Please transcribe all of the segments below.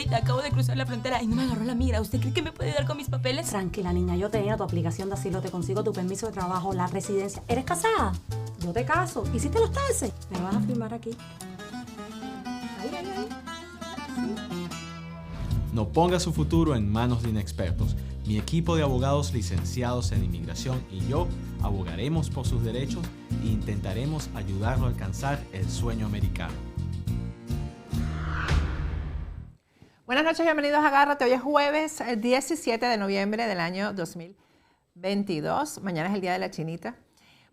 señorita, acabo de cruzar la frontera y no me agarró la mira. ¿Usted cree que me puede ayudar con mis papeles? Tranquila, niña, yo tenía tu aplicación de asilo, te consigo tu permiso de trabajo, la residencia. ¿Eres casada? Yo te caso. ¿Hiciste los taxes? Me vas a firmar aquí. Ahí. No ponga su futuro en manos de inexpertos. Mi equipo de abogados licenciados en inmigración y yo abogaremos por sus derechos e intentaremos ayudarlo a alcanzar el sueño americano. Buenas noches, bienvenidos a Agárrate. Hoy es jueves 17 de noviembre del año 2022. Mañana es el Día de la Chinita.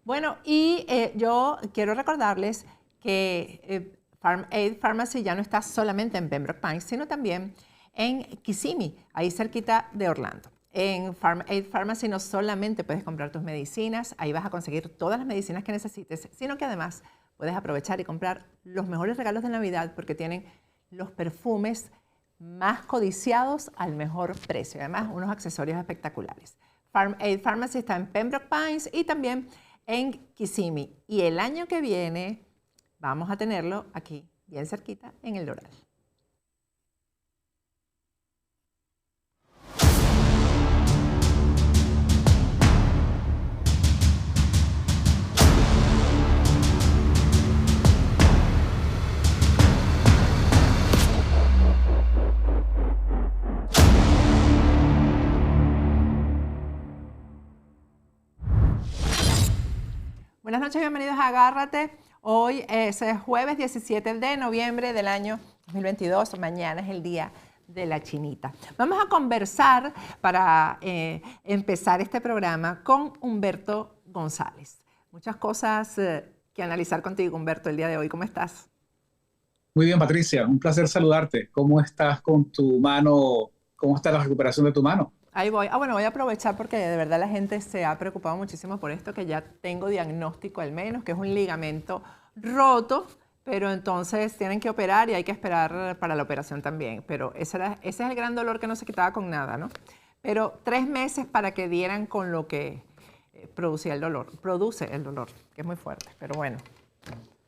Bueno, y yo quiero recordarles que Farm Aid Pharmacy ya no está solamente en Pembroke Pines, sino también en Kissimmee, ahí cerquita de Orlando. En Farm Aid Pharmacy no solamente puedes comprar tus medicinas, ahí vas a conseguir todas las medicinas que necesites, sino que además puedes aprovechar y comprar los mejores regalos de Navidad porque tienen los perfumes más codiciados al mejor precio. Además, unos accesorios espectaculares. Farm Aid Pharmacy está en Pembroke Pines y también en Kissimmee. Y el año que viene vamos a tenerlo aquí, bien cerquita, en El Doral. Buenas noches, bienvenidos a Agárrate. Hoy es jueves 17 de noviembre del año 2022. Mañana es el Día de la Chinita. Vamos a conversar para empezar este programa con Humberto González. Muchas cosas que analizar contigo, Humberto, el día de hoy. ¿Cómo estás? Muy bien, Patricia. Un placer saludarte. ¿Cómo estás con tu mano? ¿Cómo está la recuperación de tu mano? Ahí voy. Bueno, voy a aprovechar porque de verdad la gente se ha preocupado muchísimo por esto, que ya tengo diagnóstico al menos, que es un ligamento roto, pero entonces tienen que operar y hay que esperar para la operación también. Pero ese es el gran dolor que no se quitaba con nada, ¿no? Pero 3 meses para que dieran con lo que produce el dolor, que es muy fuerte. Pero bueno,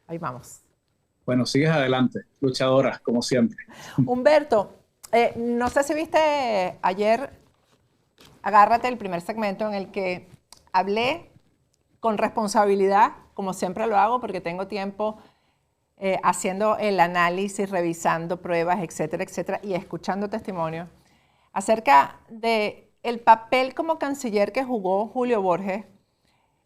ahí vamos. Bueno, sigues adelante, luchadora, como siempre. Humberto, no sé si viste ayer Agárrate, el primer segmento en el que hablé con responsabilidad, como siempre lo hago, porque tengo tiempo haciendo el análisis, revisando pruebas, etcétera, etcétera, y escuchando testimonios acerca del papel como canciller que jugó Julio Borges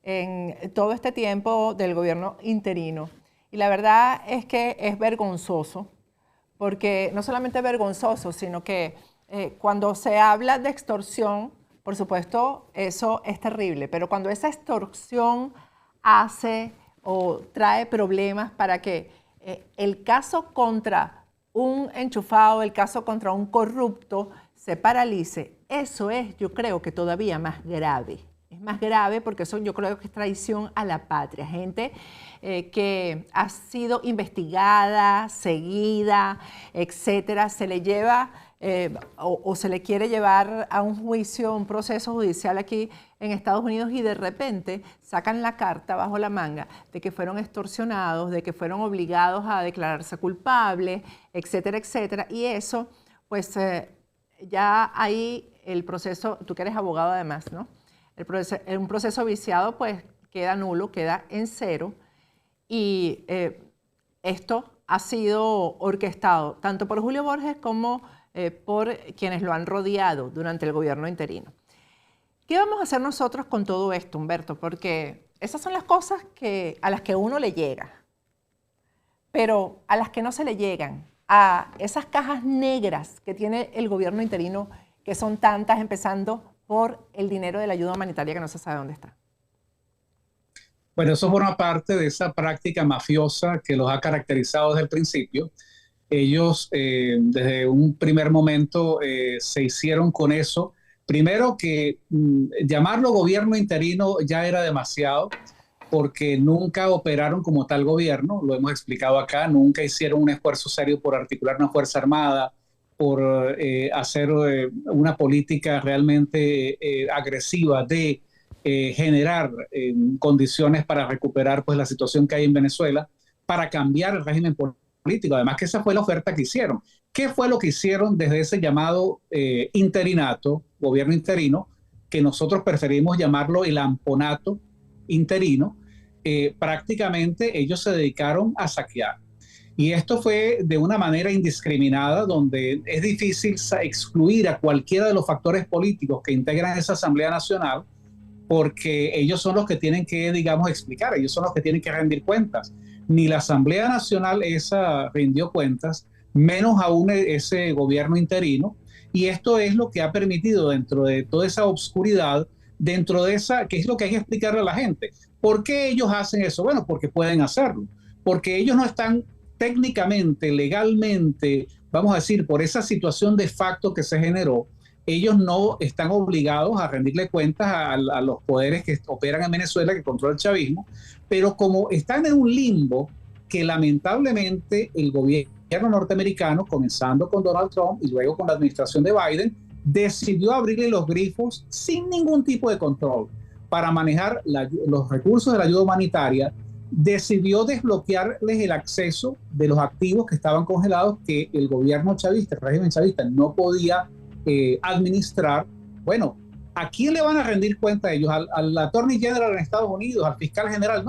en todo este tiempo del gobierno interino. Y la verdad es que es vergonzoso, porque no solamente es vergonzoso, sino que cuando se habla de extorsión, por supuesto, eso es terrible, pero cuando esa extorsión hace o trae problemas para que el caso contra un enchufado, el caso contra un corrupto se paralice, eso es, yo creo que todavía más grave. Es más grave porque eso yo creo que es traición a la patria. Gente que ha sido investigada, seguida, etcétera, se le lleva o se le quiere llevar a un juicio, un proceso judicial aquí en Estados Unidos y de repente sacan la carta bajo la manga de que fueron extorsionados, de que fueron obligados a declararse culpables, etcétera, etcétera. Y eso, pues ya ahí el proceso, tú que eres abogado además, ¿no? Un proceso viciado pues queda nulo, queda en cero y esto ha sido orquestado tanto por Julio Borges como por quienes lo han rodeado durante el gobierno interino. ¿Qué vamos a hacer nosotros con todo esto, Humberto? Porque esas son las cosas a las que uno le llega, pero a las que no se le llegan, a esas cajas negras que tiene el gobierno interino, que son tantas, empezando por el dinero de la ayuda humanitaria que no se sabe dónde está. Bueno, eso forma parte de esa práctica mafiosa que los ha caracterizado desde el principio. Ellos desde un primer momento se hicieron con eso. Primero que llamarlo gobierno interino ya era demasiado porque nunca operaron como tal gobierno, lo hemos explicado acá, nunca hicieron un esfuerzo serio por articular una fuerza armada, por hacer una política realmente agresiva de generar condiciones para recuperar pues, la situación que hay en Venezuela, para cambiar el régimen político político. Además que esa fue la oferta que hicieron. ¿Qué fue lo que hicieron desde ese llamado interinato, gobierno interino, que nosotros preferimos llamarlo el amponato interino? Prácticamente ellos se dedicaron a saquear. Y esto fue de una manera indiscriminada, donde es difícil excluir a cualquiera de los factores políticos que integran esa Asamblea Nacional, porque ellos son los que tienen que, digamos, explicar, ellos son los que tienen que rendir cuentas. Ni la Asamblea Nacional esa rindió cuentas, menos aún ese gobierno interino, y esto es lo que ha permitido, dentro de toda esa obscuridad, dentro de esa, que es lo que hay que explicarle a la gente. ¿Por qué ellos hacen eso? Bueno, porque pueden hacerlo, porque ellos no están técnicamente, legalmente, vamos a decir, por esa situación de facto que se generó, ellos no están obligados a rendirle cuentas a los poderes que operan en Venezuela, que controla el chavismo, pero como están en un limbo que lamentablemente el gobierno norteamericano, comenzando con Donald Trump y luego con la administración de Biden, decidió abrirle los grifos sin ningún tipo de control para manejar los recursos de la ayuda humanitaria. Decidió desbloquearles el acceso de los activos que estaban congelados, que el gobierno chavista, el régimen chavista, no podía administrar. Bueno, ¿a quién le van a rendir cuenta ellos? ¿Al Attorney General en Estados Unidos? ¿Al fiscal general?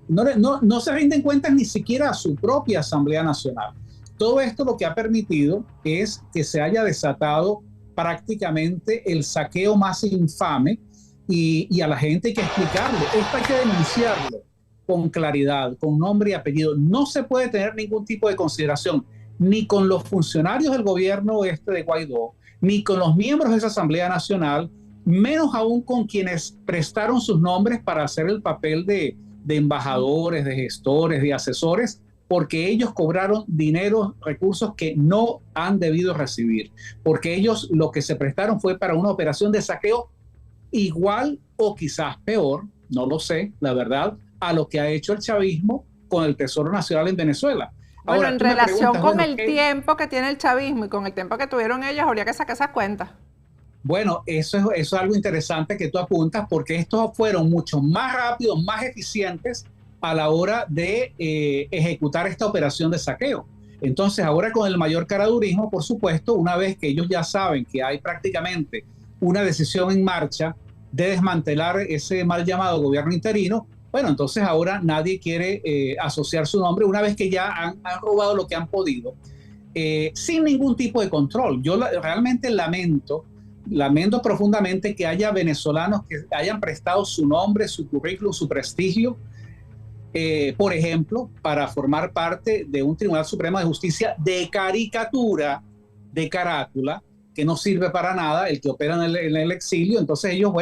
No se rinden cuentas ni siquiera a su propia Asamblea Nacional. Todo esto lo que ha permitido es que se haya desatado prácticamente el saqueo más infame, y a la gente hay que explicarlo. Esto hay que denunciarlo con claridad, con nombre y apellido. No se puede tener ningún tipo de consideración, ni con los funcionarios del gobierno de Guaidó, ni con los miembros de esa Asamblea Nacional, menos aún con quienes prestaron sus nombres para hacer el papel de embajadores, de gestores, de asesores, porque ellos cobraron dinero, recursos que no han debido recibir, porque ellos lo que se prestaron fue para una operación de saqueo igual o quizás peor, no lo sé, la verdad, a lo que ha hecho el chavismo con el Tesoro Nacional en Venezuela. Bueno, Ahora, en relación con el tiempo que tiene el chavismo y con el tiempo que tuvieron ellos, habría que sacar esas cuentas. Bueno, eso es algo interesante que tú apuntas, porque estos fueron mucho más rápidos, más eficientes a la hora de ejecutar esta operación de saqueo. Entonces, ahora con el mayor caradurismo, por supuesto, una vez que ellos ya saben que hay prácticamente una decisión en marcha de desmantelar ese mal llamado gobierno interino, bueno, entonces ahora nadie quiere asociar su nombre una vez que ya han robado lo que han podido, sin ningún tipo de control. Yo realmente lamento profundamente que haya venezolanos que hayan prestado su nombre, su currículum, su prestigio, por ejemplo, para formar parte de un Tribunal Supremo de Justicia de caricatura, de carátula, que no sirve para nada, el que opera en el exilio. Entonces ellos,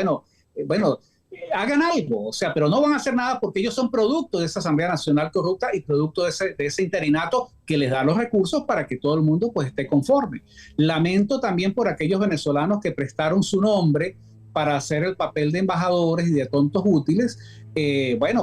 hagan algo, o sea, pero no van a hacer nada porque ellos son producto de esa Asamblea Nacional corrupta y producto de ese interinato que les da los recursos para que todo el mundo pues esté conforme. Lamento también por aquellos venezolanos que prestaron su nombre para hacer el papel de embajadores y de tontos útiles,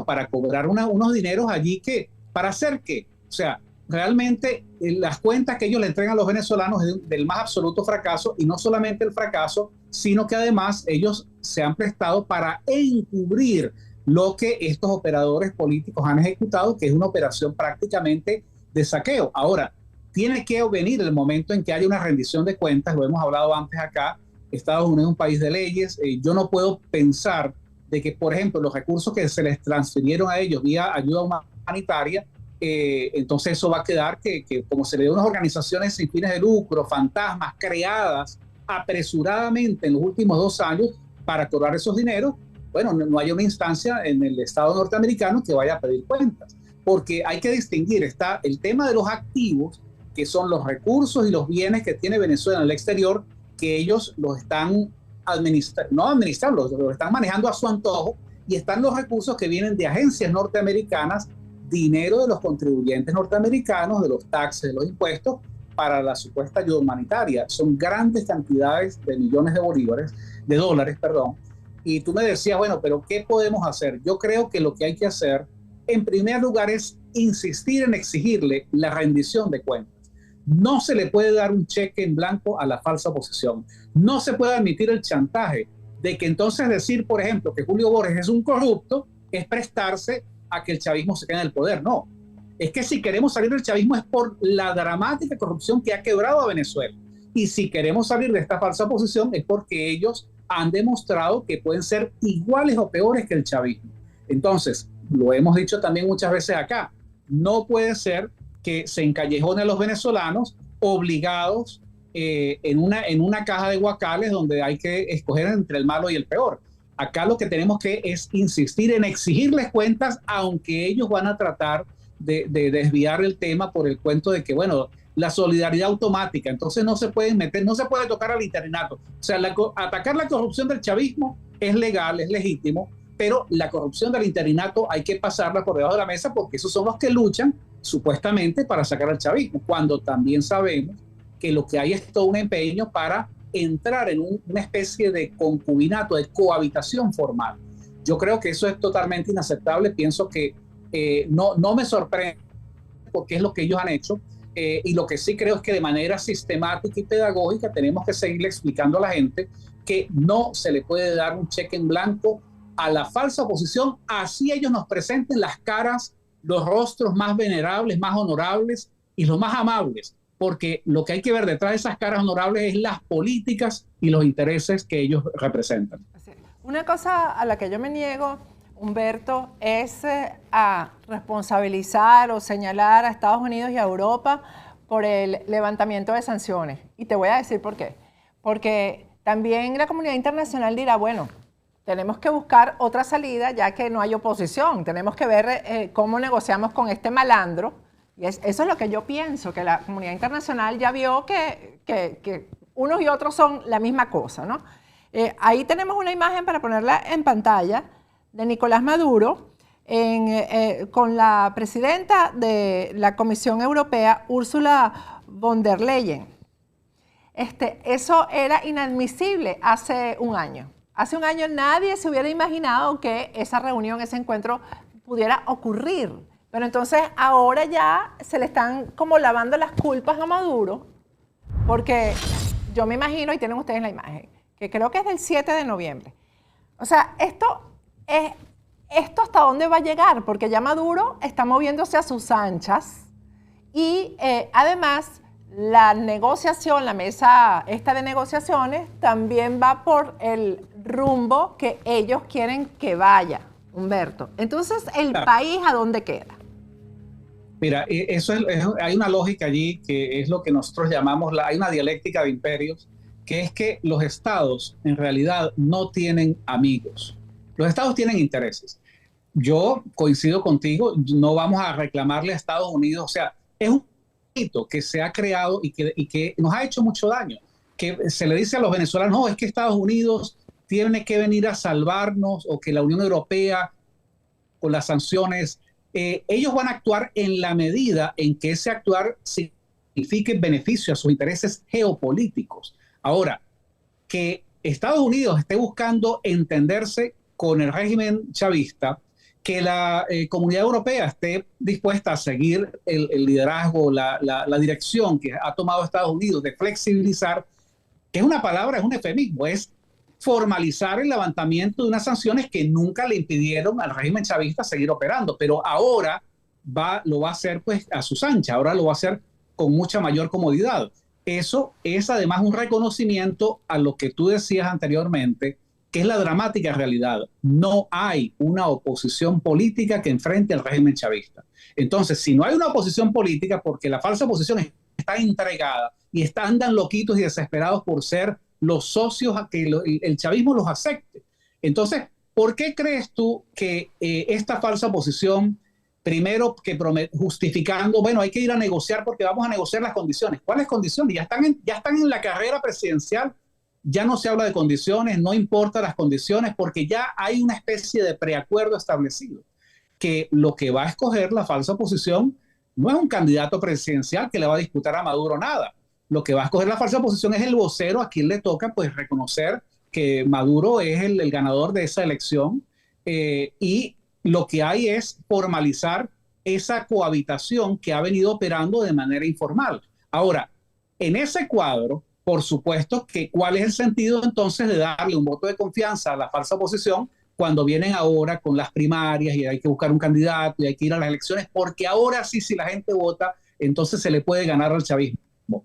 para cobrar unos dineros allí que, ¿para hacer qué? O sea, realmente las cuentas que ellos le entregan a los venezolanos es del más absoluto fracaso, y no solamente el fracaso, sino que además ellos se han prestado para encubrir lo que estos operadores políticos han ejecutado, que es una operación prácticamente de saqueo. Ahora, tiene que venir el momento en que haya una rendición de cuentas, lo hemos hablado antes acá. Estados Unidos es un país de leyes. Yo no puedo pensar de que, por ejemplo, los recursos que se les transfirieron a ellos vía ayuda humanitaria, entonces eso va a quedar que como se le dio a unas organizaciones sin fines de lucro, fantasmas, creadas apresuradamente en los últimos 2 años para cobrar esos dineros, bueno, no hay una instancia en el Estado norteamericano que vaya a pedir cuentas, porque hay que distinguir. Está el tema de los activos, que son los recursos y los bienes que tiene Venezuela en el exterior, que ellos los están los están manejando a su antojo, y están los recursos que vienen de agencias norteamericanas, dinero de los contribuyentes norteamericanos, de los taxes, de los impuestos, para la supuesta ayuda humanitaria. Son grandes cantidades de millones de dólares, perdón. Y tú me decías, bueno, pero ¿qué podemos hacer? Yo creo que lo que hay que hacer, en primer lugar, es insistir en exigirle la rendición de cuentas. No se le puede dar un cheque en blanco a la falsa oposición. No se puede admitir el chantaje de que entonces decir, por ejemplo, que Julio Borges es un corrupto, es prestarse a que el chavismo se quede en el poder. No. Es que si queremos salir del chavismo es por la dramática corrupción que ha quebrado a Venezuela. Y si queremos salir de esta falsa posición es porque ellos han demostrado que pueden ser iguales o peores que el chavismo. Entonces, lo hemos dicho también muchas veces acá, no puede ser que se encallejonen a los venezolanos obligados en una caja de guacales donde hay que escoger entre el malo y el peor. Acá lo que tenemos que es insistir en exigirles cuentas, aunque ellos van a tratar de desviar el tema por el cuento de que, bueno, la solidaridad automática, entonces no se pueden meter, no se puede tocar al interinato. O sea, atacar la corrupción del chavismo es legal, es legítimo, pero la corrupción del interinato hay que pasarla por debajo de la mesa porque esos son los que luchan supuestamente para sacar al chavismo, cuando también sabemos que lo que hay es todo un empeño para entrar en una especie de concubinato, de cohabitación formal. Yo creo que eso es totalmente inaceptable, pienso que no me sorprende porque es lo que ellos han hecho, y lo que sí creo es que de manera sistemática y pedagógica tenemos que seguirle explicando a la gente que no se le puede dar un cheque en blanco a la falsa oposición, así ellos nos presenten las caras, los rostros más venerables, más honorables y los más amables, porque lo que hay que ver detrás de esas caras honorables es las políticas y los intereses que ellos representan. Una cosa a la que yo me niego, Humberto, es a responsabilizar o señalar a Estados Unidos y a Europa por el levantamiento de sanciones. Y te voy a decir por qué. Porque también la comunidad internacional dirá, bueno, tenemos que buscar otra salida ya que no hay oposición. Tenemos que ver cómo negociamos con este malandro. Y eso es lo que yo pienso, que la comunidad internacional ya vio que unos y otros son la misma cosa, ¿no? Ahí tenemos una imagen para ponerla en pantalla de Nicolás Maduro con la presidenta de la Comisión Europea, Ursula von der Leyen. Eso era inadmisible hace un año. Hace un año nadie se hubiera imaginado que esa reunión, ese encuentro pudiera ocurrir. Pero entonces ahora ya se le están como lavando las culpas a Maduro, porque yo me imagino, y tienen ustedes la imagen, que creo que es del 7 de noviembre. O sea, esto hasta dónde va a llegar, porque ya Maduro está moviéndose a sus anchas y además la negociación, la mesa esta de negociaciones también va por el rumbo que ellos quieren que vaya, Humberto. Entonces, ¿el país a dónde queda? Mira, hay una lógica allí que es lo que nosotros llamamos, hay una dialéctica de imperios, que es que los estados en realidad no tienen amigos. Los estados tienen intereses. Yo coincido contigo, no vamos a reclamarle a Estados Unidos, o sea, es un mito que se ha creado y que nos ha hecho mucho daño, que se le dice a los venezolanos, no, es que Estados Unidos tiene que venir a salvarnos, o que la Unión Europea con las sanciones, ellos van a actuar en la medida en que ese actuar signifique beneficio a sus intereses geopolíticos. Ahora, que Estados Unidos esté buscando entenderse con el régimen chavista, que la comunidad europea esté dispuesta a seguir el liderazgo, la dirección que ha tomado Estados Unidos de flexibilizar, que es una palabra, es un eufemismo, es formalizar el levantamiento de unas sanciones que nunca le impidieron al régimen chavista seguir operando, pero ahora lo va a hacer pues a sus anchas, ahora lo va a hacer con mucha mayor comodidad. Eso es además un reconocimiento a lo que tú decías anteriormente, que es la dramática realidad. No hay una oposición política que enfrente al régimen chavista. Entonces, si no hay una oposición política, porque la falsa oposición está entregada y andan loquitos y desesperados por ser los socios a que el chavismo los acepte. Entonces, ¿por qué crees tú que esta falsa oposición, primero que justificando, bueno, hay que ir a negociar porque vamos a negociar las condiciones? ¿Cuáles condiciones? Ya están en la carrera presidencial, ya no se habla de condiciones, no importa las condiciones, porque ya hay una especie de preacuerdo establecido, que lo que va a escoger la falsa oposición no es un candidato presidencial que le va a disputar a Maduro nada. Lo que va a escoger la falsa oposición es el vocero a quien le toca pues reconocer que Maduro es el ganador de esa elección, y lo que hay es formalizar esa cohabitación que ha venido operando de manera informal. Ahora, en ese cuadro, por supuesto que cuál es el sentido entonces de darle un voto de confianza a la falsa oposición cuando vienen ahora con las primarias y hay que buscar un candidato y hay que ir a las elecciones, porque ahora sí, si la gente vota, entonces se le puede ganar al chavismo.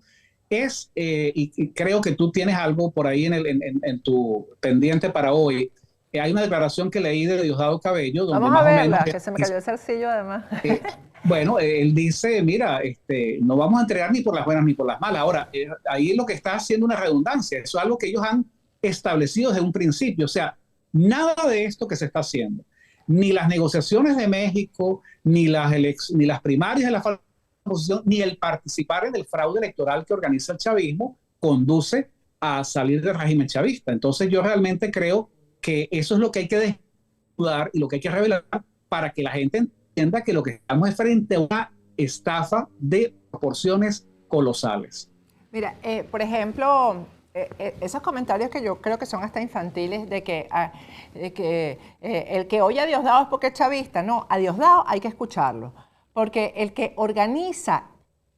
Y creo que tú tienes algo por ahí en tu pendiente para hoy. Hay una declaración que leí de Diosdado Cabello. Donde Vamos a verla, menos, que se me cayó el zarcillo además. Bueno, él dice, mira, no vamos a entregar ni por las buenas ni por las malas. Ahora, ahí lo que está haciendo una redundancia. Eso es algo que ellos han establecido desde un principio. O sea, nada de esto que se está haciendo, ni las negociaciones de México, ni las primarias de la falsa oposición, ni el participar en el fraude electoral que organiza el chavismo, conduce a salir del régimen chavista. Entonces yo realmente creo que eso es lo que hay que desnudar y lo que hay que revelar para que la gente entienda que lo que estamos es frente a una estafa de proporciones colosales. Mira, por ejemplo, esos comentarios que yo creo que son hasta infantiles de que el que oye a Diosdado es porque es chavista. No, a Diosdado hay que escucharlo, porque el que organiza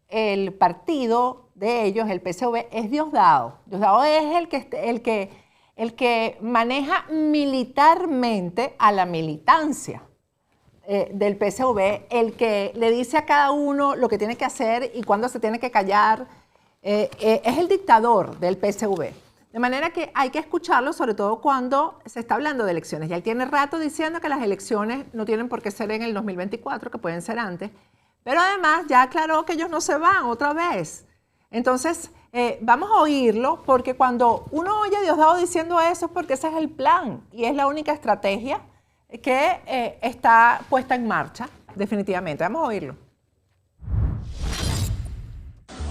el partido de ellos, el PSV, es Diosdado. Diosdado es el que maneja militarmente a la militancia del PSV, el que le dice a cada uno lo que tiene que hacer y cuándo se tiene que callar. Es el dictador del PSV. De manera que hay que escucharlo, sobre todo cuando se está hablando de elecciones. Ya él tiene rato diciendo que las elecciones no tienen por qué ser en el 2024, que pueden ser antes. Pero además ya aclaró que ellos no se van otra vez. Entonces, vamos a oírlo, porque cuando uno oye a Diosdado diciendo eso es porque ese es el plan y es la única estrategia que está puesta en marcha, definitivamente. Vamos a oírlo.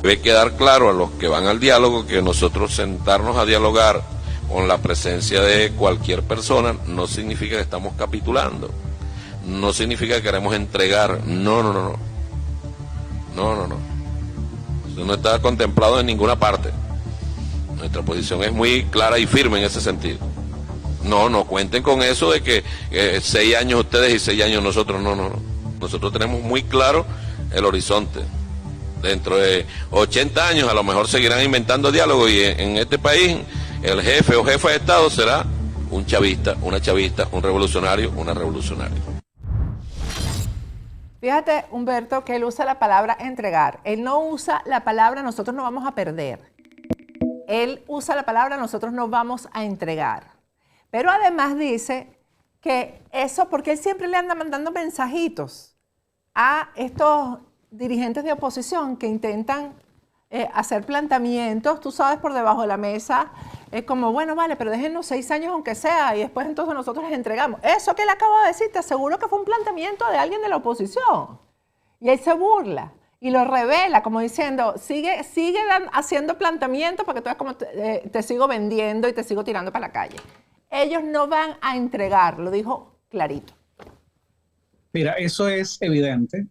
Debe quedar claro a los que van al diálogo que nosotros sentarnos a dialogar con la presencia de cualquier persona no significa que estamos capitulando, no significa que queremos entregar, no. Eso no está contemplado en ninguna parte. Nuestra posición es muy clara y firme en ese sentido. No cuenten con eso de que 6 años ustedes y 6 años nosotros, no. Nosotros tenemos muy claro el horizonte. Dentro de 80 años a lo mejor seguirán inventando diálogo y en este país el jefe o jefa de Estado será un chavista, una chavista, un revolucionario, una revolucionaria. Fíjate, Humberto, que él usa la palabra entregar. Él no usa la palabra nosotros no vamos a perder. Él usa la palabra nosotros nos vamos a entregar. Pero además dice que eso, porque él siempre le anda mandando mensajitos a estos dirigentes de oposición que intentan hacer planteamientos, tú sabes, por debajo de la mesa, como, bueno, vale, pero déjennos 6 años aunque sea y después entonces nosotros les entregamos. Eso que le acabo de decir, te aseguro que fue un planteamiento de alguien de la oposición. Y él se burla y lo revela como diciendo, sigue haciendo planteamientos porque tú ves como te sigo vendiendo y te sigo tirando para la calle. Ellos no van a entregar, lo dijo clarito. Mira, eso es evidente.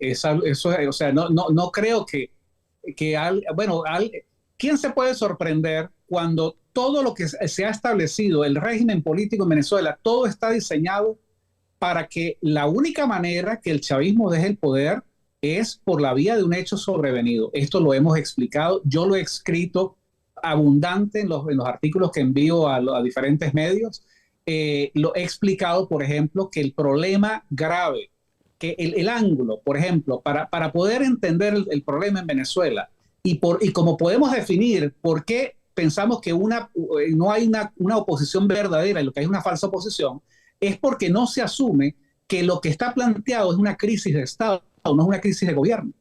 O sea, no creo ¿quién se puede sorprender cuando todo lo que se ha establecido, el régimen político en Venezuela, todo está diseñado para que la única manera que el chavismo deje el poder es por la vía de un hecho sobrevenido? Esto lo hemos explicado, yo lo he escrito abundante en los artículos que envío a diferentes medios. Lo he explicado, por ejemplo, que el problema grave, que el ángulo, por ejemplo, para poder entender el problema en Venezuela y cómo podemos definir por qué pensamos que no hay una oposición verdadera y lo que hay es una falsa oposición, es porque no se asume que lo que está planteado es una crisis de Estado, no es una crisis de gobierno.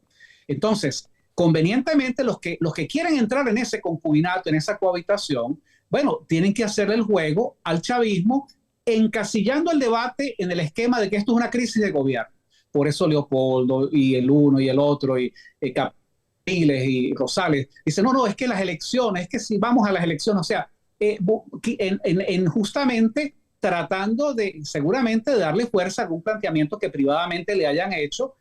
Entonces, convenientemente, los que quieren entrar en ese concubinato, en esa cohabitación, bueno, tienen que hacerle el juego al chavismo, encasillando el debate en el esquema de que esto es una crisis de gobierno. Por eso Leopoldo y el uno y el otro y Capriles y Rosales dicen, no, es que las elecciones, es que si vamos a las elecciones, o sea, justamente tratando seguramente de darle fuerza a algún planteamiento que privadamente le hayan hecho,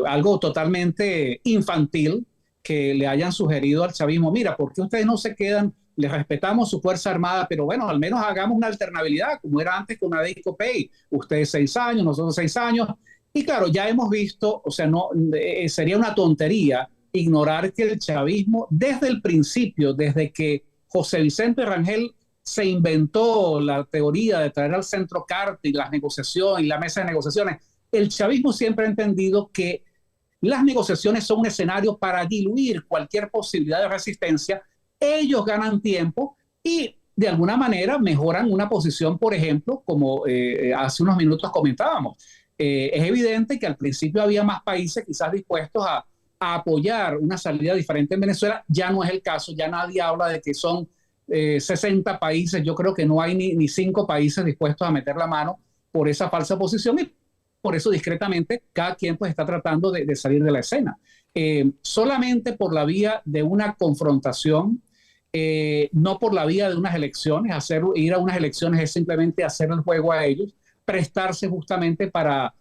algo totalmente infantil que le hayan sugerido al chavismo, mira, ¿por qué ustedes no se quedan? Les respetamos su Fuerza Armada, pero bueno, al menos hagamos una alternabilidad, como era antes con la DICOPEI, ustedes 6 años, nosotros 6 años, y claro, ya hemos visto, o sea, sería una tontería ignorar que el chavismo, desde el principio, desde que José Vicente Rangel se inventó la teoría de traer al centro Carter y las negociaciones y la mesa de negociaciones, el chavismo siempre ha entendido que las negociaciones son un escenario para diluir cualquier posibilidad de resistencia. Ellos ganan tiempo y de alguna manera mejoran una posición, por ejemplo, como hace unos minutos comentábamos. Es evidente que al principio había más países quizás dispuestos a apoyar una salida diferente en Venezuela. Ya no es el caso, ya nadie habla de que son 60 países. Yo creo que no hay ni 5 países dispuestos a meter la mano por esa falsa posición y por eso discretamente cada quien pues está tratando de salir de la escena. Solamente por la vía de una confrontación, no por la vía de unas elecciones. Ir a unas elecciones es simplemente hacer el juego a ellos, prestarse justamente para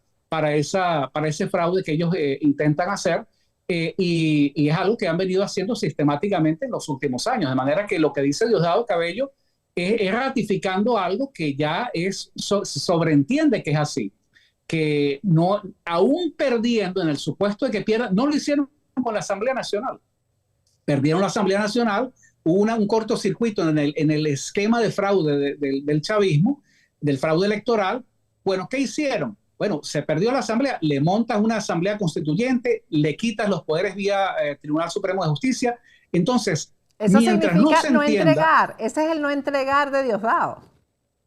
ese fraude que ellos intentan hacer. Y es algo que han venido haciendo sistemáticamente en los últimos años, de manera que lo que dice Diosdado Cabello es ratificando algo que ya sobreentiende que es así, que no, aún perdiendo en el supuesto de que pierdan, no lo hicieron con la Asamblea Nacional, perdieron la Asamblea Nacional, hubo un cortocircuito en el esquema de fraude del chavismo, del fraude electoral. Bueno, ¿qué hicieron? Bueno, se perdió la asamblea, le montas una asamblea constituyente, le quitas los poderes vía Tribunal Supremo de Justicia. Entonces, eso mientras significa no se no entienda, entregar. Ese es el no entregar de Diosdado.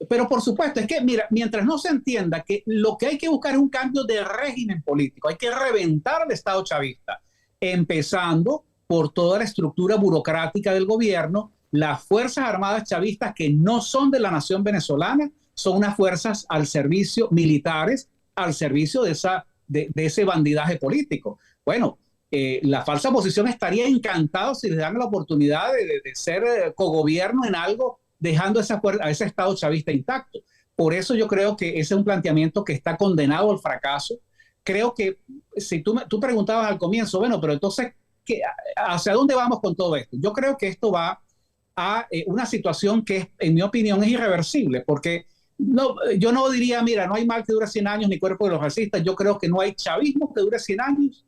Pero por supuesto, es que, mira, mientras no se entienda que lo que hay que buscar es un cambio de régimen político, hay que reventar el Estado chavista, empezando por toda la estructura burocrática del gobierno, las Fuerzas Armadas chavistas que no son de la nación venezolana, son unas fuerzas al servicio, militares, al servicio de ese bandidaje político. Bueno, la falsa oposición estaría encantado si les dan la oportunidad de ser cogobierno en algo, dejando a ese Estado chavista intacto. Por eso yo creo que ese es un planteamiento que está condenado al fracaso. Creo que si tú preguntabas al comienzo, bueno, pero entonces, ¿hacia dónde vamos con todo esto? Yo creo que esto va a una situación que, en mi opinión, es irreversible, porque yo no diría, mira, no hay mal que dure 100 años ni cuerpo de los racistas. Yo creo que no hay chavismo que dure 100 años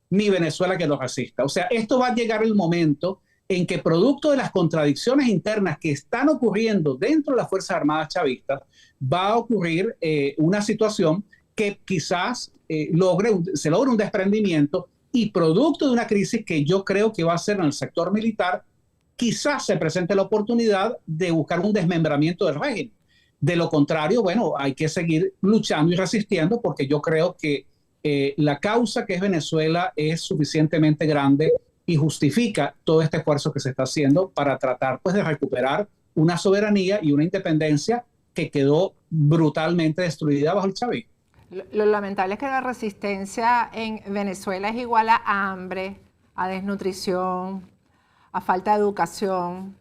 ni Venezuela que los resista. O sea, esto va a llegar el momento en que, producto de las contradicciones internas que están ocurriendo dentro de las Fuerzas Armadas chavistas, va a ocurrir una situación que quizás se logre un desprendimiento, y producto de una crisis que yo creo que va a ser en el sector militar, quizás se presente la oportunidad de buscar un desmembramiento del régimen. De lo contrario, bueno, hay que seguir luchando y resistiendo, porque yo creo que la causa que es Venezuela es suficientemente grande y justifica todo este esfuerzo que se está haciendo para tratar pues de recuperar una soberanía y una independencia que quedó brutalmente destruida bajo el chavismo. Lo lamentable es que la resistencia en Venezuela es igual a hambre, a desnutrición, a falta de educación,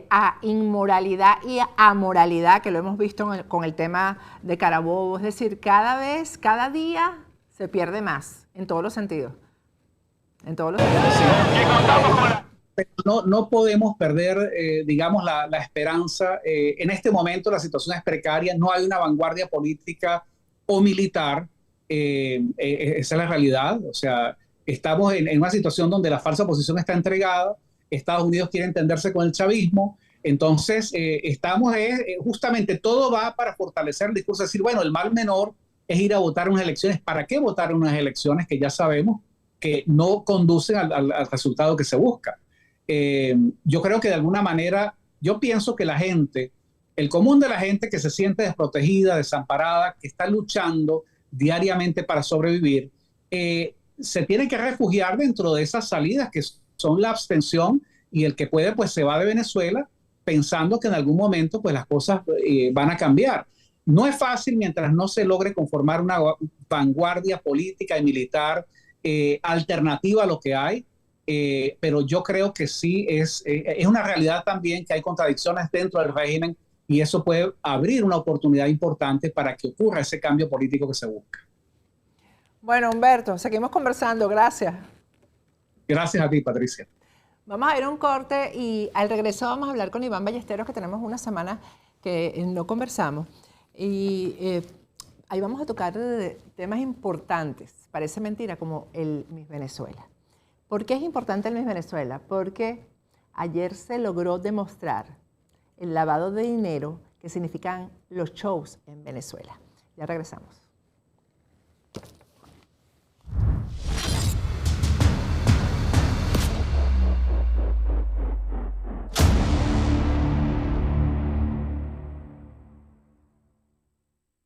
a inmoralidad y a amoralidad, que lo hemos visto con el tema de Carabobo. Es decir, cada día se pierde más, en todos los sentidos. En todos los sentidos. Pero no podemos perder, digamos, la esperanza. En este momento la situación es precaria, no hay una vanguardia política o militar. Esa es la realidad. O sea, estamos en una situación donde la falsa oposición está entregada. Estados Unidos quiere entenderse con el chavismo. Entonces, justamente todo va para fortalecer el discurso, decir, bueno, el mal menor es ir a votar en unas elecciones. ¿Para qué votar en unas elecciones que ya sabemos que no conducen al resultado que se busca? Yo creo que de alguna manera, yo pienso que la gente, el común de la gente que se siente desprotegida, desamparada, que está luchando diariamente para sobrevivir, se tiene que refugiar dentro de esas salidas que son la abstención, y el que puede pues se va de Venezuela pensando que en algún momento pues las cosas van a cambiar. No es fácil mientras no se logre conformar una vanguardia política y militar alternativa a lo que hay. Pero yo creo que sí es una realidad también que hay contradicciones dentro del régimen, y eso puede abrir una oportunidad importante para que ocurra ese cambio político que se busca. Bueno, Humberto, seguimos conversando. Gracias. Gracias a ti, Patricia. Vamos a ir a un corte y al regreso vamos a hablar con Iván Ballesteros, que tenemos una semana que no conversamos. Y ahí vamos a tocar temas importantes. Parece mentira, como el Miss Venezuela. ¿Por qué es importante el Miss Venezuela? Porque ayer se logró demostrar el lavado de dinero que significan los shows en Venezuela. Ya regresamos.